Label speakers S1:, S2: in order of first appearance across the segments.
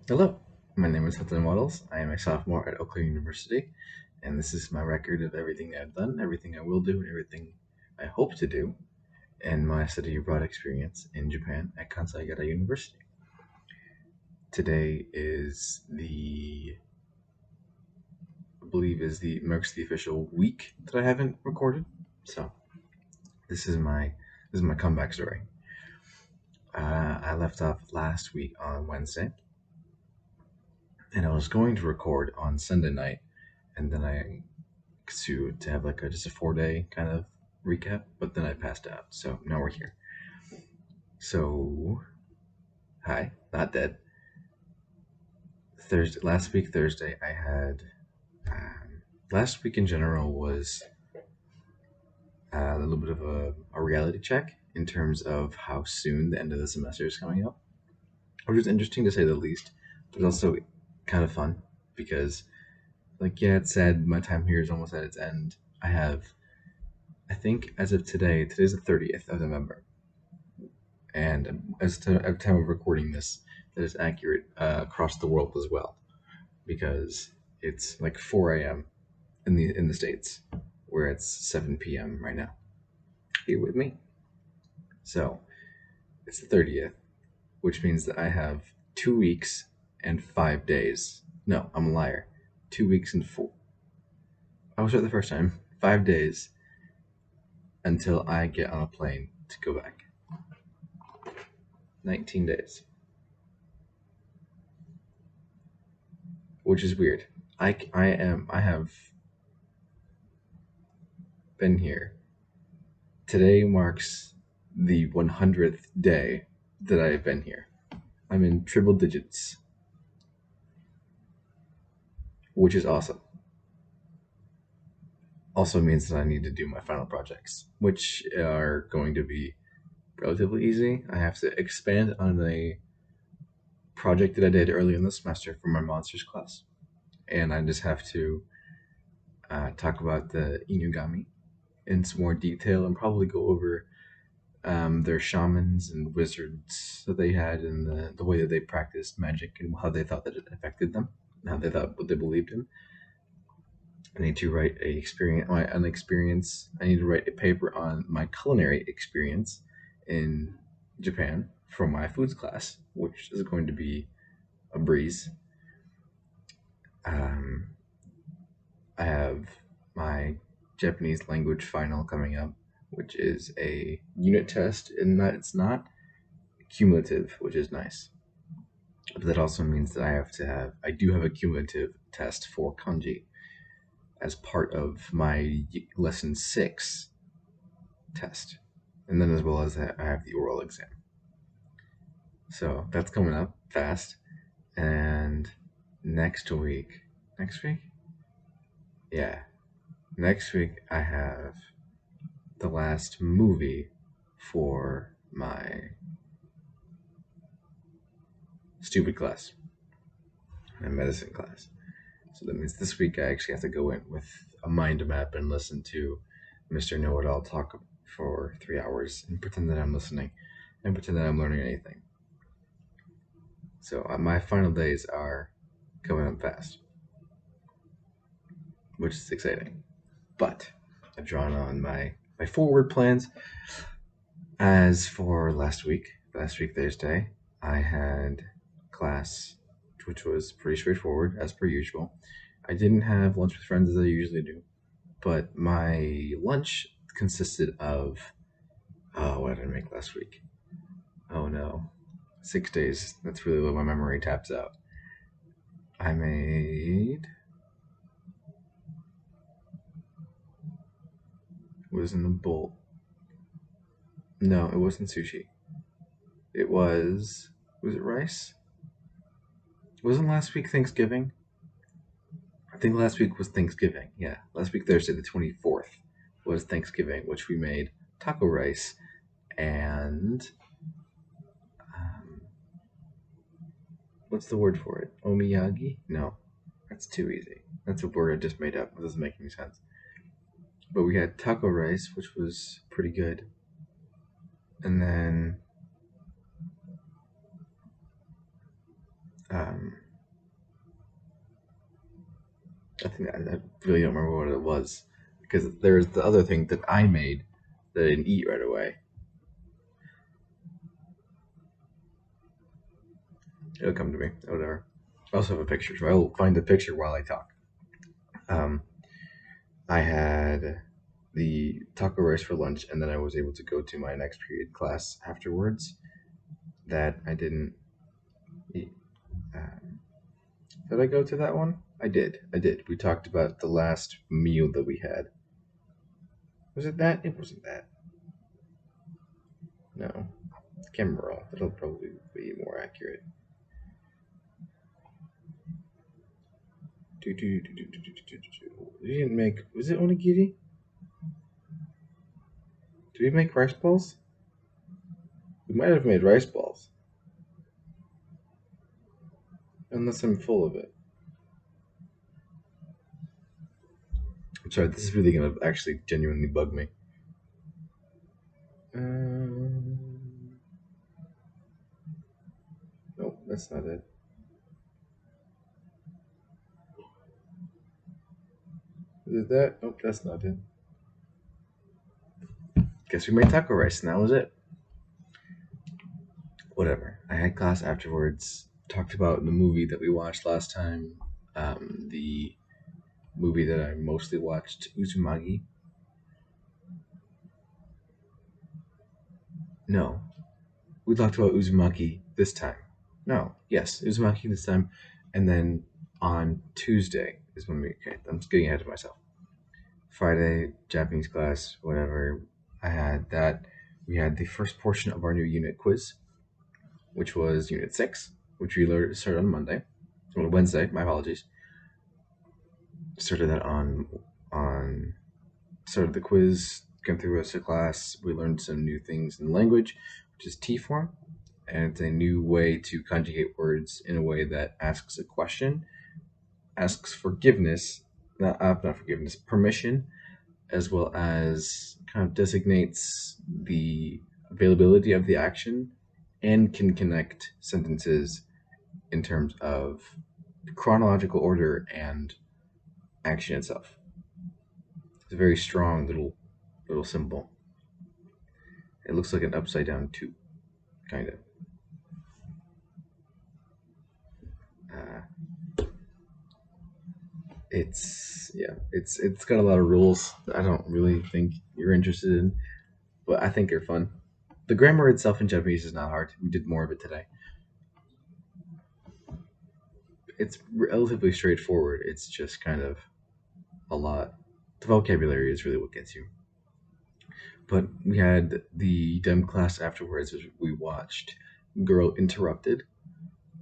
S1: Hello, my name is Hudson Waddles. I am a sophomore at Eau Claire University, and this is my record of everything I've done, everything I will do, and everything I hope to do in my study abroad experience in Japan at Kansai Garai University. Today I believe marks the official week that I haven't recorded. So this is my comeback story. I left off last week on Wednesday, and I was going to record on Sunday night, and then I to have like just a 4 day kind of recap, but then I passed out. So now we're here. So hi, not dead. Thursday, I had last week in general was a little bit of a reality check in terms of how soon the end of the semester is coming up, which is interesting to say the least, but also kind of fun because, like, yeah, it's sad my time here is almost at its end. I think as of today's the 30th of November, and at the time of recording this, that is accurate across the world as well, because it's like 4 a.m. in the states, where it's 7 p.m. right now. Here with me, so it's the 30th, which means that I have 2 weeks and 5 days. No, I'm a liar. 2 weeks and four. I was right the first time. 5 days until I get on a plane to go back. 19 days, which is weird. I have been here. Today marks the 100th day that I have been here. I'm in triple digits, which is awesome. Also means that I need to do my final projects, which are going to be relatively easy. I have to expand on a project that I did early in the semester for my monsters class, and I just have to talk about the Inugami in some more detail and probably go over their shamans and wizards that they had and the way that they practiced magic and how they thought that it affected them, and how they thought what they believed in. I need to write an experience. I need to write a paper on my culinary experience in Japan for my foods class, which is going to be a breeze. Um, I have my Japanese language final coming up, which is a unit test, and that it's not cumulative, which is nice. But that also means that I do have a cumulative test for kanji as part of my lesson 6 test. And then as well as that, I have the oral exam. So that's coming up fast. And next week? Yeah. Next week I have the last movie for my stupid class, my medicine class. So that means this week I actually have to go in with a mind map and listen to Mr. Know It All talk for 3 hours and pretend that I'm listening and pretend that I'm learning anything. So my final days are coming up fast, which is exciting. But I've drawn on my forward plans. As for last week Thursday, I had class, which was pretty straightforward as per usual. I didn't have lunch with friends as I usually do, but my lunch consisted of what did I make last week? Oh no, 6 days. That's really what my memory taps out. I made was in the bowl. No, it wasn't sushi. It was it rice? Wasn't last week Thanksgiving? I think last week was Thanksgiving. Yeah, last week Thursday the 24th was Thanksgiving, which we made taco rice and um, what's the word for it? Omiyagi? No, that's too easy. That's a word I just made up. It doesn't make any sense. But we had taco rice, which was pretty good, and then Um, I really don't remember what it was because there's the other thing that I made that I didn't eat right away. It'll come to me, whatever. I also have a picture, so I will find the picture while I talk. Um, I had the taco rice for lunch, and then I was able to go to my next period class afterwards. That I didn't eat. Um, did I go to that one? I did. I did. We talked about the last meal that we had. Was it that? It wasn't that. No. Can't remember all. That'll probably be more accurate. We didn't make. Was it onigiri? Did we make rice balls? We might have made rice balls, unless I'm full of it. I'm sorry. This is really gonna actually genuinely bug me. Um, nope, that's not it. Is it that? Nope, that's not it. Guess we made taco rice, and that was it. Whatever. I had class afterwards. Talked about the movie that we watched last time. The movie that I mostly watched, Uzumaki. No, we talked about Uzumaki this time. No, yes, Uzumaki this time, and then on Tuesday is when we. Okay, I'm just getting ahead of myself. Friday, Japanese class, whatever. I had that. We had the first portion of our new unit quiz, which was Unit 6, which we learned started on Monday. Well, Wednesday, my apologies. Started that on started the quiz, came through the rest of class. We learned some new things in language, which is T form, and it's a new way to conjugate words in a way that asks a question, asks forgiveness, not forgiveness, permission, as well as kind of designates the availability of the action and can connect sentences in terms of chronological order and action itself. It's a very strong little symbol. It looks like an upside down two, kind of. Uh, it's got a lot of rules that I don't really think you're interested in, but I think they're fun. The grammar itself in Japanese is not hard. We did more of it today. It's relatively straightforward. It's just kind of a lot. The vocabulary is really what gets you. But we had the dem class afterwards. We watched Girl Interrupted.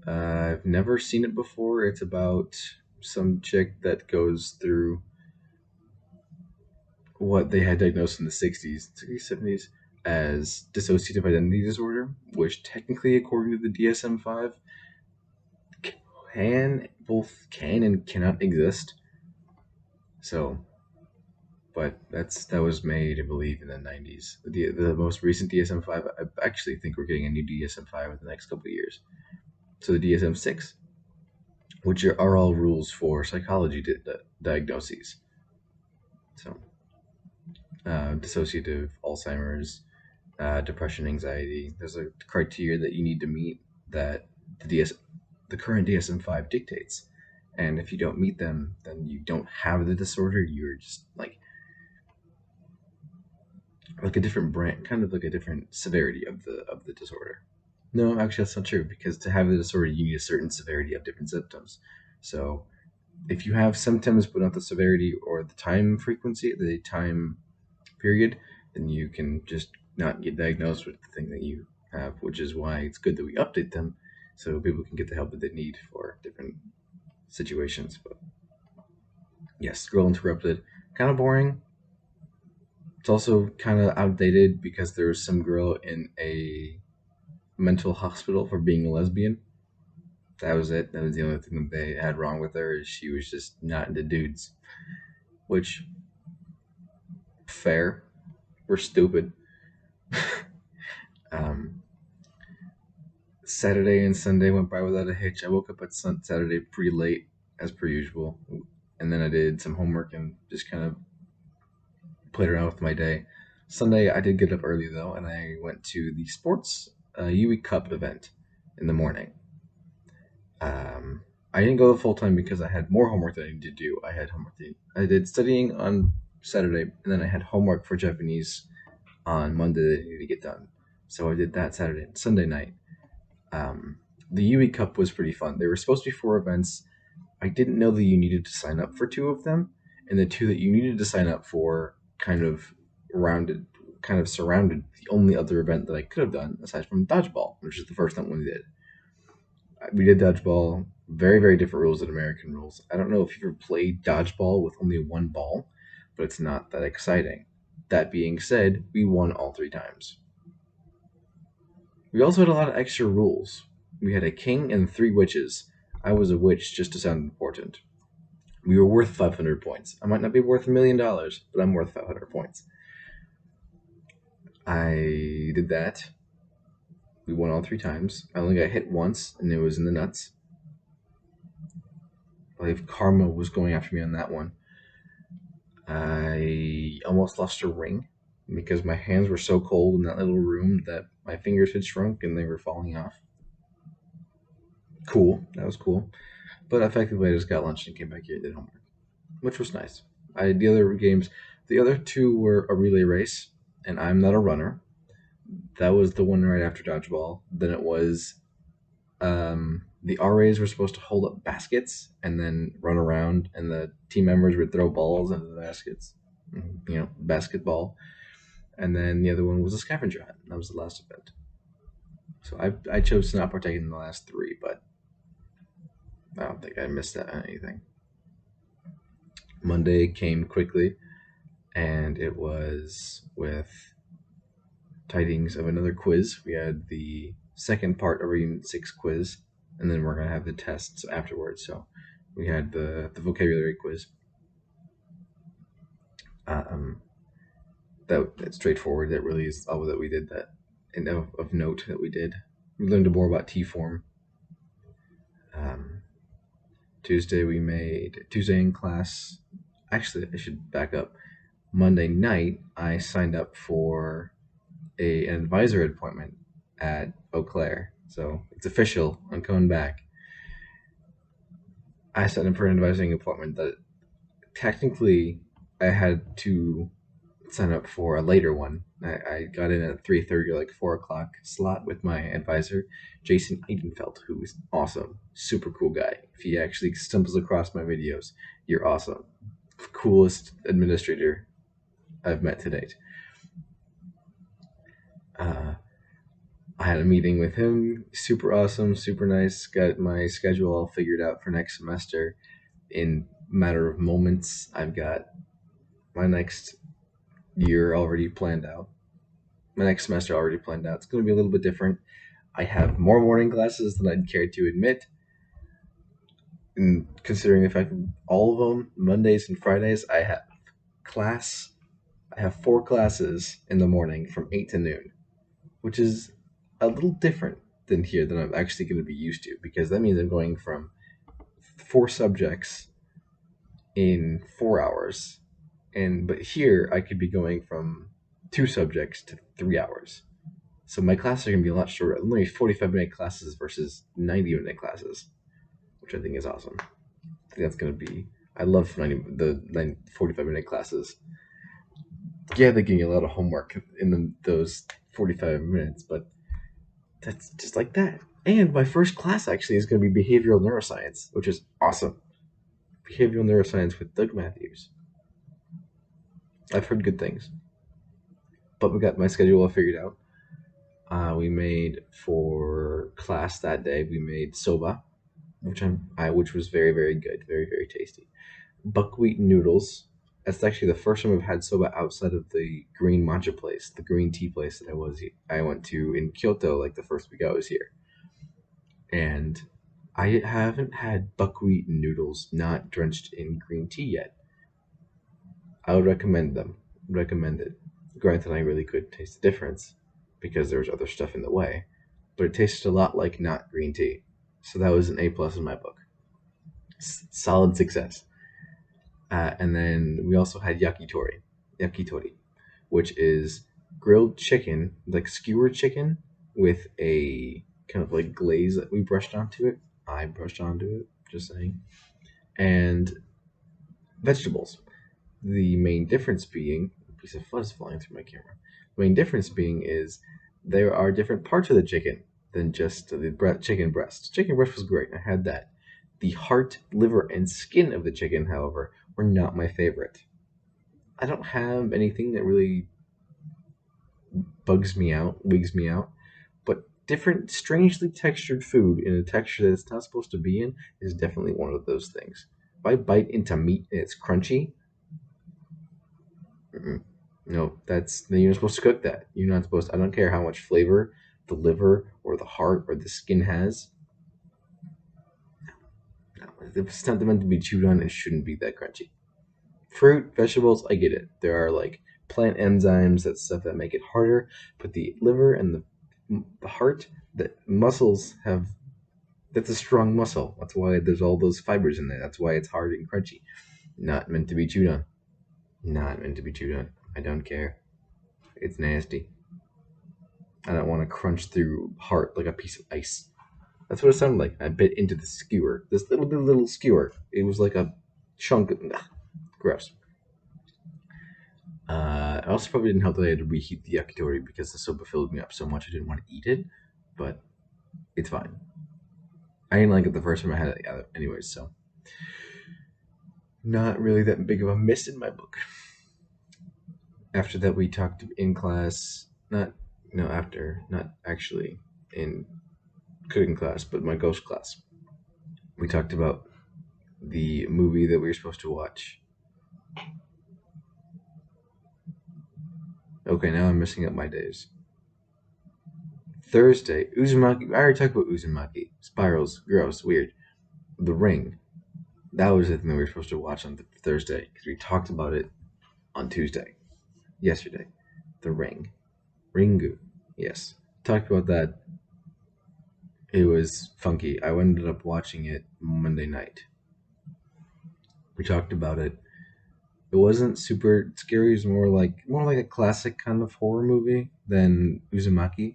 S1: I've never seen it before. It's about some chick that goes through what they had diagnosed in the 60s, 70s as dissociative identity disorder, which technically, according to the DSM 5, can and cannot exist. So, but that was made, I believe, in the 90s. The most recent DSM 5, I actually think we're getting a new DSM 5 in the next couple of years. So the DSM 6, which are all rules for psychology diagnoses. So, dissociative, Alzheimer's, depression, anxiety. There's a criteria that you need to meet that the current DSM-5 dictates, and if you don't meet them, then you don't have the disorder. You're just like a different brand, kind of like a different severity of the disorder. No, actually, that's not true because to have the disorder, you need a certain severity of different symptoms. So, if you have symptoms but not the severity or the time frequency, the time period, then you can just not get diagnosed with the thing that you have, which is why it's good that we update them so people can get the help that they need for different situations. But yes, Girl Interrupted, kind of boring. It's also kind of outdated because there was some girl in a mental hospital for being a lesbian. That was it. That was the only thing that they had wrong with her is she was just not into dudes, which fair. We're stupid. um, Saturday and Sunday went by without a hitch. I woke up at Saturday pretty late, as per usual, and then I did some homework and just kind of played around with my day. Sunday, I did get up early though, and I went to the sports UE Cup event in the morning. Um, I didn't go the full time because I had more homework that I needed to do. I had homework. I did studying on Saturday, and then I had homework for Japanese on Monday that I needed to get done. So I did that Saturday and Sunday night. Um, the UE Cup was pretty fun. There were supposed to be four events. I didn't know that you needed to sign up for two of them, and the two that you needed to sign up for rounded, kind of surrounded the only other event that I could have done aside from dodgeball, which is the first time we did. We did dodgeball. Very, very different rules than American rules. I don't know if you've ever played dodgeball with only one ball, but it's not that exciting. That being said, we won all three times. We also had a lot of extra rules. We had a king and three witches. I was a witch just to sound important. We were worth 500 points. I might not be worth $1 million, but I'm worth 500 points. I did that. We won all three times. I only got hit once, and it was in the nuts. I believe karma was going after me on that one. I almost lost a ring because my hands were so cold in that little room that my fingers had shrunk and they were falling off. Cool. That was cool. But effectively, I just got lunch and came back here and did homework, which was nice. The other games, the other two were a relay race, and I'm not a runner. That was the one right after dodgeball. Then it was the RAs were supposed to hold up baskets and then run around, and the team members would throw balls into the baskets. Basketball. And then the other one was a scavenger hunt. That was the last event. So I chose to not partake in the last three, but I don't think I missed out on anything. Monday came quickly, and it was with tidings of another quiz. We had the second part of our Unit 6 quiz, and then we're going to have the tests afterwards. So we had the vocabulary quiz. That's straightforward. That really is all that we did. That and of note that we did. We learned more about T form. Tuesday in class. Actually, I should back up. Monday night, I signed up for an advisor appointment at Eau Claire. So it's official. I'm coming back. I signed up for an advising appointment that technically I had to sign up for a later one. I got in at 3:30 or like 4 o'clock slot with my advisor, Jason Edenfeld, who is awesome, super cool guy. If he actually stumbles across my videos, you're awesome. Coolest administrator I've met to date. I had a meeting with him, super awesome, super nice. Got my schedule all figured out for next semester in a matter of moments. I've got my next year already planned out. My next semester already planned out. It's going to be a little bit different. I have more morning classes than I'd care to admit. And considering the fact that all of them, Mondays and Fridays, I have four classes in the morning from 8 to noon, which is a little different than here than I'm actually going to be used to, because that means I'm going from four subjects in 4 hours. But here I could be going from two subjects to 3 hours. So my classes are going to be a lot shorter. Only 45-minute classes versus 90-minute classes, which I think is awesome. I think that's going to be. I love 45-minute classes. Yeah, they're getting a lot of homework in those 45 minutes, but that's just like that. And my first class actually is going to be behavioral neuroscience, which is awesome. Behavioral neuroscience with Doug Matthews. I've heard good things. But we got my schedule all figured out. We made for class that day. We made soba, which was very, very good, very, very tasty. Buckwheat noodles. That's actually the first time I've had soba outside of the green matcha place, the green tea place that I went to in Kyoto like the first week I was here. And I haven't had buckwheat noodles not drenched in green tea yet. I would recommend them. Recommend it. Granted, I really could taste the difference because there was other stuff in the way, but it tasted a lot like not green tea. So that was an A plus in my book. Solid success. And then we also had yakitori, which is grilled chicken, like skewered chicken, with a kind of like glaze that we brushed onto it. I brushed onto it, just saying, and vegetables. The main difference being a piece of fuzz flying through my camera. The main difference being is there are different parts of the chicken than just the chicken breast. Chicken breast was great. I had that. The heart, liver, and skin of the chicken, however, were not my favorite. I don't have anything that really bugs me out, wigs me out, but different, strangely textured food in a texture that it's not supposed to be in is definitely one of those things. If I bite into meat and it's crunchy, mm-mm. No, that's then you're not supposed to cook that. You're not supposed to, I don't care how much flavor the liver or the heart or the skin has. No, if it's not meant to be chewed on, it shouldn't be that crunchy. Fruit, vegetables, I get it. There are like plant enzymes, that stuff that make it harder, but the liver and the heart, the muscles have that's a strong muscle. That's why there's all those fibers in there. That's why it's hard and crunchy. Not meant to be chewed on. Not meant to be chewed on. I don't care. It's nasty. I don't want to crunch through heart like a piece of ice. That's what it sounded like. I bit into the skewer. This little skewer. It was like a chunk. Gross. I also probably didn't help that I had to reheat the yakitori because the soba filled me up so much I didn't want to eat it. But it's fine. I didn't like it the first time I had it anyways, so not really that big of a miss in my book. After that, we talked in class. Not no after, not actually in cooking class, but my ghost class. We talked about the movie that we were supposed to watch. Okay, now I'm messing up my days. Thursday, Uzumaki. I already talked about Uzumaki. Spirals, gross, weird. The Ring. That was the thing that we were supposed to watch on Thursday because we talked about it on Tuesday, yesterday. The Ring. Ringu. Yes. Talked about that. It was funky. I ended up watching it Monday night. We talked about it. It wasn't super scary. It was more like a classic kind of horror movie than Uzumaki,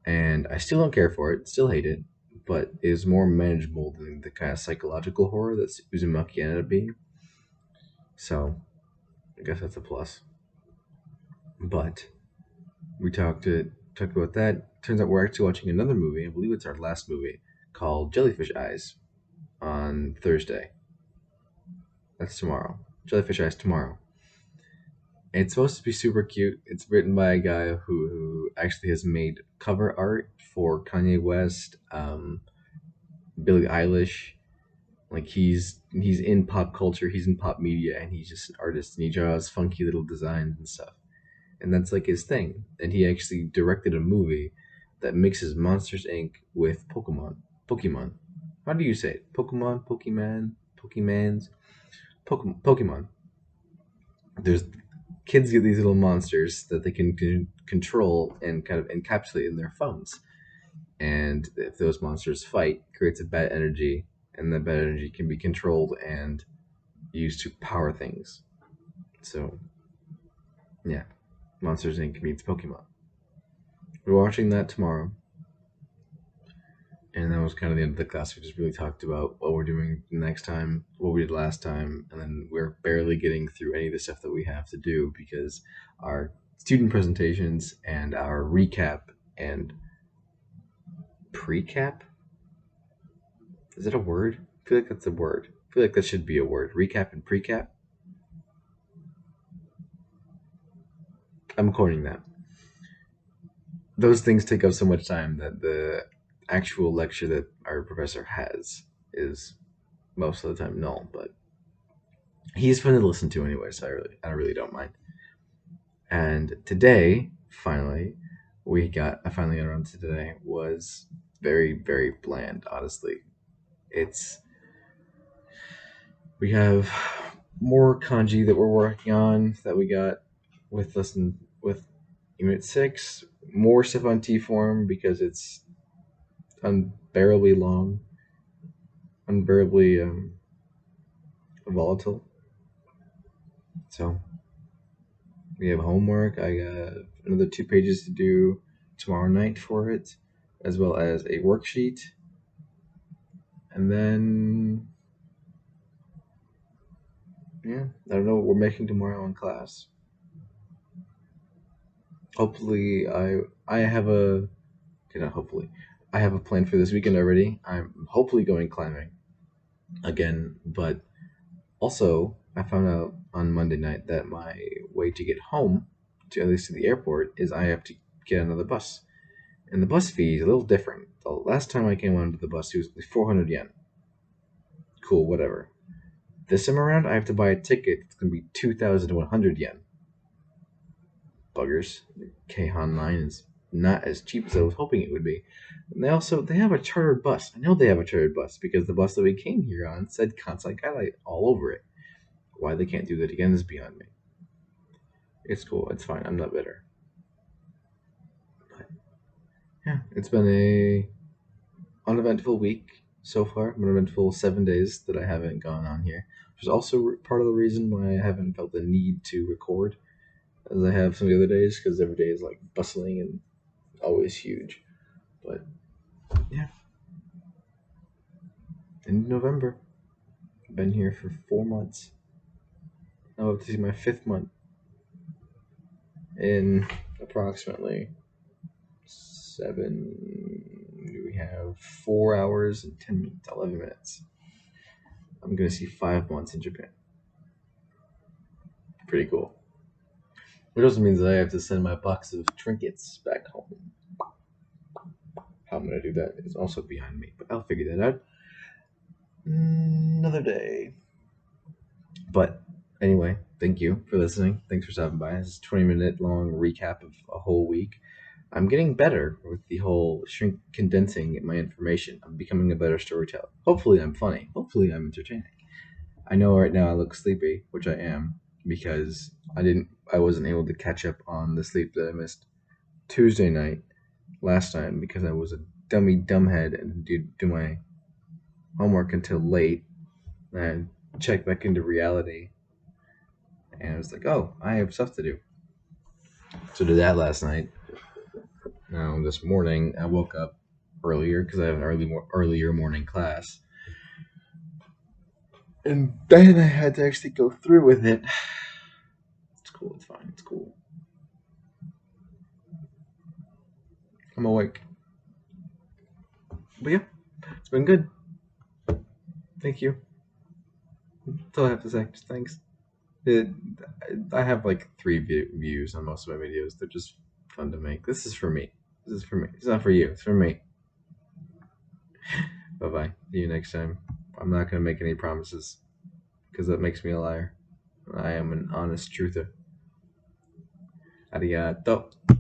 S1: and I still don't care for it. Still hate it, but it is more manageable than the kind of psychological horror that Uzumaki ended up being. So I guess that's a plus. But we talked about that. Turns out we're actually watching another movie. I believe it's our last movie called Jellyfish Eyes on Thursday. That's tomorrow. Jellyfish Eyes tomorrow. It's supposed to be super cute. It's written by a guy who actually has made cover art for Kanye West, Billie Eilish. Like he's in pop culture, he's in pop media, and he's just an artist, and he draws funky little designs and stuff. And that's like his thing. And he actually directed a movie that mixes Monsters Inc. with Pokemon. Pokemon. How do you say it? Pokemon, Pokemon, Pokemans, Pokemon. There's kids get these little monsters that they can control and kind of encapsulate in their phones. And if those monsters fight, it creates a bad energy, and the bad energy can be controlled and used to power things. So, yeah, Monsters Inc. meets Pokemon. We're watching that tomorrow, and that was kind of the end of the class. We just really talked about what we're doing next time, what we did last time, and then we're barely getting through any of the stuff that we have to do because our student presentations and our recap and precap, is it a word? I feel like that's a word. I feel like that should be a word. Recap and precap. I'm coining that. Those things take up so much time that the actual lecture that our professor has is most of the time null, but he's fun to listen to anyway, so I really don't mind. And today, finally, I finally got around to today was very bland. Honestly, it's we have more kanji that we're working on that we got with unit 6. more stuff on T form because it's unbearably long, unbearably volatile. So we have homework. I got another 2 pages to do tomorrow night for it, as well as a worksheet. And then, yeah, I don't know what we're making tomorrow in class. Hopefully, I have a, okay, not hopefully, I have a plan for this weekend already. I'm hopefully going climbing again, but also I found out on Monday night that my way to get home, to at least to the airport, is I have to get another bus. And the bus fee is a little different. The last time I came onto the bus, it was 400 yen. Cool, whatever. This time around, I have to buy a ticket. It's going to be 2,100 yen. Buggers. Keihan Line is not as cheap as I was hoping it would be. And they have a chartered bus. I know they have a chartered bus because the bus that we came here on said Kansai Kailai all over it. Why they can't do that again is beyond me. It's cool. It's fine. I'm not bitter. But yeah, it's been a uneventful week so far. Uneventful 7 days that I haven't gone on here, which is also part of the reason why I haven't felt the need to record as I have some of the other days, because every day is like bustling and always huge. But yeah, in November, I've been here for 4 months. Now I have to see my fifth month in approximately seven. We have 4 hours and 10 minutes, 11 minutes. I'm gonna see 5 months in Japan. Pretty cool. Which also means that I have to send my box of trinkets back home. How I'm gonna do that is also behind me, but I'll figure that out another day. But anyway, thank you for listening. Thanks for stopping by. This is a 20-minute long recap of a whole week. I'm getting better with the whole condensing my information. I'm becoming a better storyteller. Hopefully, I'm funny. Hopefully, I'm entertaining. I know right now I look sleepy, which I am because I wasn't able to catch up on the sleep that I missed Tuesday night last time because I was a dumbhead and didn't do my homework until late. And I checked back into reality and I was like, oh, I have stuff to do. So did that last night. Now this morning I woke up earlier because I have an earlier morning class, and then I had to actually go through with it. It's cool. It's fine. It's cool. I'm awake. But yeah, it's been good. Thank you. That's all I have to say. Just thanks. It, I have like 3 views on most of my videos. They're just fun to make. This is for me. This is for me. It's not for you. It's for me. Bye bye. See you next time. I'm not gonna make any promises because that makes me a liar. I am an honest truther. Arigato.